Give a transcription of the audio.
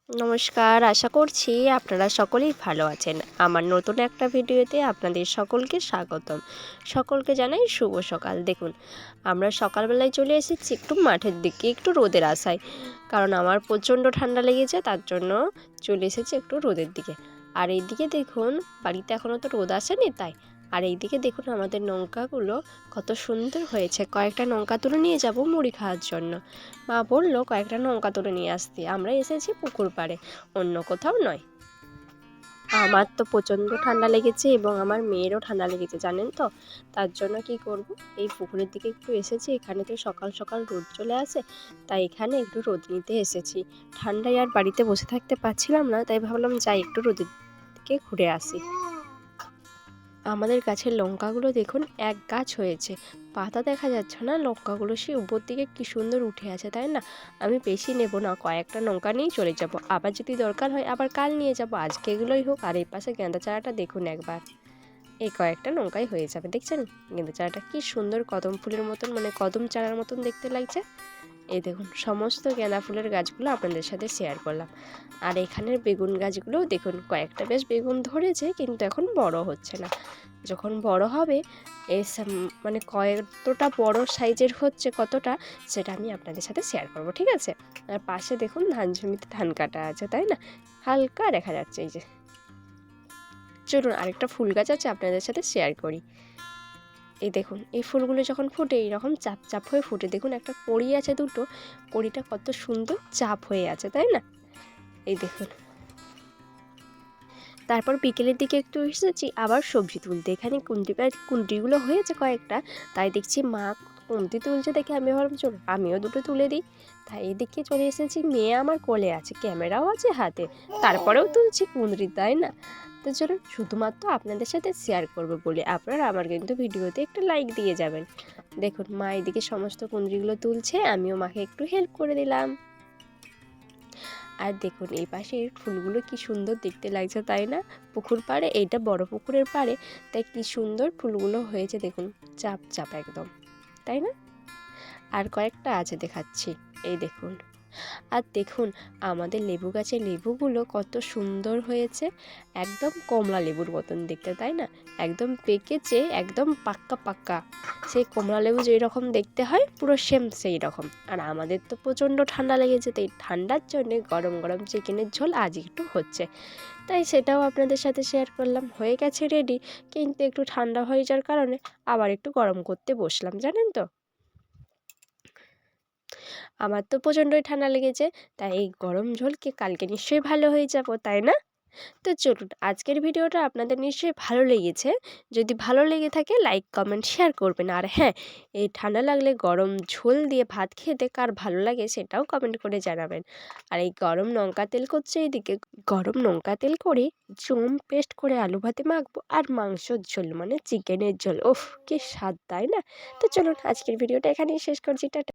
নমস্কার, আশা করছি আপনারা সকলেই ভালো আছেন। আমার নতুন একটা ভিডিওতে আপনাদের সকলকে স্বাগতম। সকলকে জানাই শুভ সকাল। দেখুন, আমরা সকালবেলায় চলে এসেছি একটু মাঠের দিকে, একটু রোদের আশায়। কারণ আমার প্রচণ্ড ঠান্ডা লেগেছে, তার জন্য চলে এসেছি একটু রোদের দিকে। আর এইদিকে দেখুন, বাড়িতে এখনও তো রোদ আসেনি তাই। আর এইদিকে দেখুন আমাদের লঙ্কাগুলো কত সুন্দর হয়েছে। কয়েকটা লঙ্কা তুলে নিয়ে যাব মুড়ি খাওয়ার জন্য। মা বলল কয়েকটা লঙ্কা তুলে নিয়ে আসতে। আমরা এসেছি পুকুর পাড়ে, অন্য কোথাও নয়। আমার তো প্রচণ্ড ঠান্ডা লেগেছে এবং আমার মেয়েরও ঠান্ডা লেগেছে, জানেন তো। তার জন্য কি করব, এই পুকুরের দিকে একটু এসেছি। এখানে তো সকাল সকাল রোদ চলে আসে, তাই এখানে একটু রোদ নিতে এসেছি। ঠান্ডায় আর বাড়িতে বসে থাকতে পারছিলাম না, তাই ভাবলাম যাই একটু রোদের দিকে ঘুরে আসি। আমাদের গাছের লঙ্কাগুলো দেখুন, এক গাছ হয়েছে, পাতা দেখা যাচ্ছে না। লঙ্কাগুলো সেই উপর দিকে কি সুন্দর উঠে আছে, তাই না। আমি বেশি নেব না, কয়েকটা লঙ্কা নিয়েই চলে যাব। আবার যদি দরকার হয় আবার কাল নিয়ে যাব, আজকে এগুলোই হোক। আর এই পাশে গেঁদা চারাটা দেখুন একবার, এই কয়েকটা লঙ্কাই হয়ে যাবে। দেখছেন গেঁদা চারাটা কি সুন্দর কদম ফুলের মতন, মানে কদম চারার মতন দেখতে লাগছে। এই দেখুন সমস্ত গাঁদা ফুলের গাছগুলো আপনাদের সাথে শেয়ার করলাম। আর এখানের বেগুন গাছগুলোও দেখুন, কয়েকটা বেশ বেগুন ধরেছে, কিন্তু এখন বড় হচ্ছে না। যখন বড় হবে মানে কতটা বড় সাইজের হচ্ছে কতটা, সেটা আমি আপনাদের সাথে শেয়ার করব, ঠিক আছে। আর পাশে দেখুন ধান জমিতে ধান কাটা আছে, তাই না, হালকা দেখা যাচ্ছে। এই যে চলুন আরেকটা ফুল গাছ আছে আপনাদের সাথে শেয়ার করি। এই দেখুন এই ফুলগুলো যখন ফুটে এইরকম চাপ চাপ হয়ে ফুটে, দেখুন একটা কড়ি আছে দুটো, কড়িটা কত সুন্দর চাপ হয়ে আছে, তাই না। এই দেখুন, তারপর বিকেলের দিকে একটু এসেছি আবার সবজি তুলতে। এখানে কুন্টিগুলো হয়েছে কয়েকটা, তাই দেখছি মা কুন্তি তুলছে দেখে আমি ভাবলাম চলো আমিও দুটো তুলে দিই। তাই এদিকে চলে এসেছি, মেয়ে আমার কোলে আছে, ক্যামেরাও আছে হাতে, তারপরেও তুলছি কুঁদরি, তাই না। তো চলুন শুধুমাত্র আপনাদের সাথে শেয়ার করবো বলে আপনারা আমার কিন্তু ভিডিওতে একটা লাইক দিয়ে যাবেন। দেখুন মা এদিকে সমস্ত কুঁদরিগুলো তুলছে, আমিও মাকে একটু হেল্প করে দিলাম। আর দেখুন এই পাশের ফুলগুলো কি সুন্দর দেখতে লাগছে, তাই না। পুকুর পাড়ে, এইটা বড় পুকুরের পাড়ে, তাই কি সুন্দর ফুলগুলো হয়েছে দেখুন, চাপ চাপ একদম, তাই না। আর কয়েকটা আছে দেখাচ্ছি, এই দেখুন। আর দেখুন আমাদের লেবু গাছের লেবুগুলো কত সুন্দর হয়েছে, একদম কমলা লেবুর মতন দেখতে, তাই না। একদম পেকেছে, একদম পাক্কা পাক্কা, সেই কমলা লেবু যেই রকম দেখতে হয় পুরো সেম সেই রকম। আর আমাদের তো প্রচণ্ড ঠান্ডা লেগেছে, তাই ঠান্ডার জন্যে গরম গরম চিকেনের ঝোল আজ একটু হচ্ছে, তাই সেটাও আপনাদের সাথে শেয়ার করলাম। হয়ে গেছে রেডি, কিন্তু একটু ঠান্ডা হয়ে যাওয়ার কারণে আবার একটু গরম করতে বসলাম, জানেন তো। আমার তো প্রচণ্ডই ঠান্ডা লেগেছে, তাই এই গরম ঝোলকে কালকে নিশ্চয়ই ভালো হয়ে যাব, তাই না। তো চলুন আজকের ভিডিওটা আপনাদের নিশ্চয়ই ভালো লেগেছে। যদি ভালো লেগে থাকে লাইক কমেন্ট শেয়ার করবেন। আর হ্যাঁ, এই ঠান্ডা লাগলে গরম ঝোল দিয়ে ভাত খেতে কার ভালো লাগে সেটাও কমেন্ট করে জানাবেন। আর এই গরম লঙ্কা তেল করছে, এইদিকে গরম লঙ্কা তেল করে জম পেস্ট করে আলু ভাতে মাখবো, আর মাংসর ঝোল মানে চিকেনের ঝোল, ওফ কি স্বাদ, তাই না। তো চলুন আজকের ভিডিওটা এখানেই শেষ করছি, টাটা।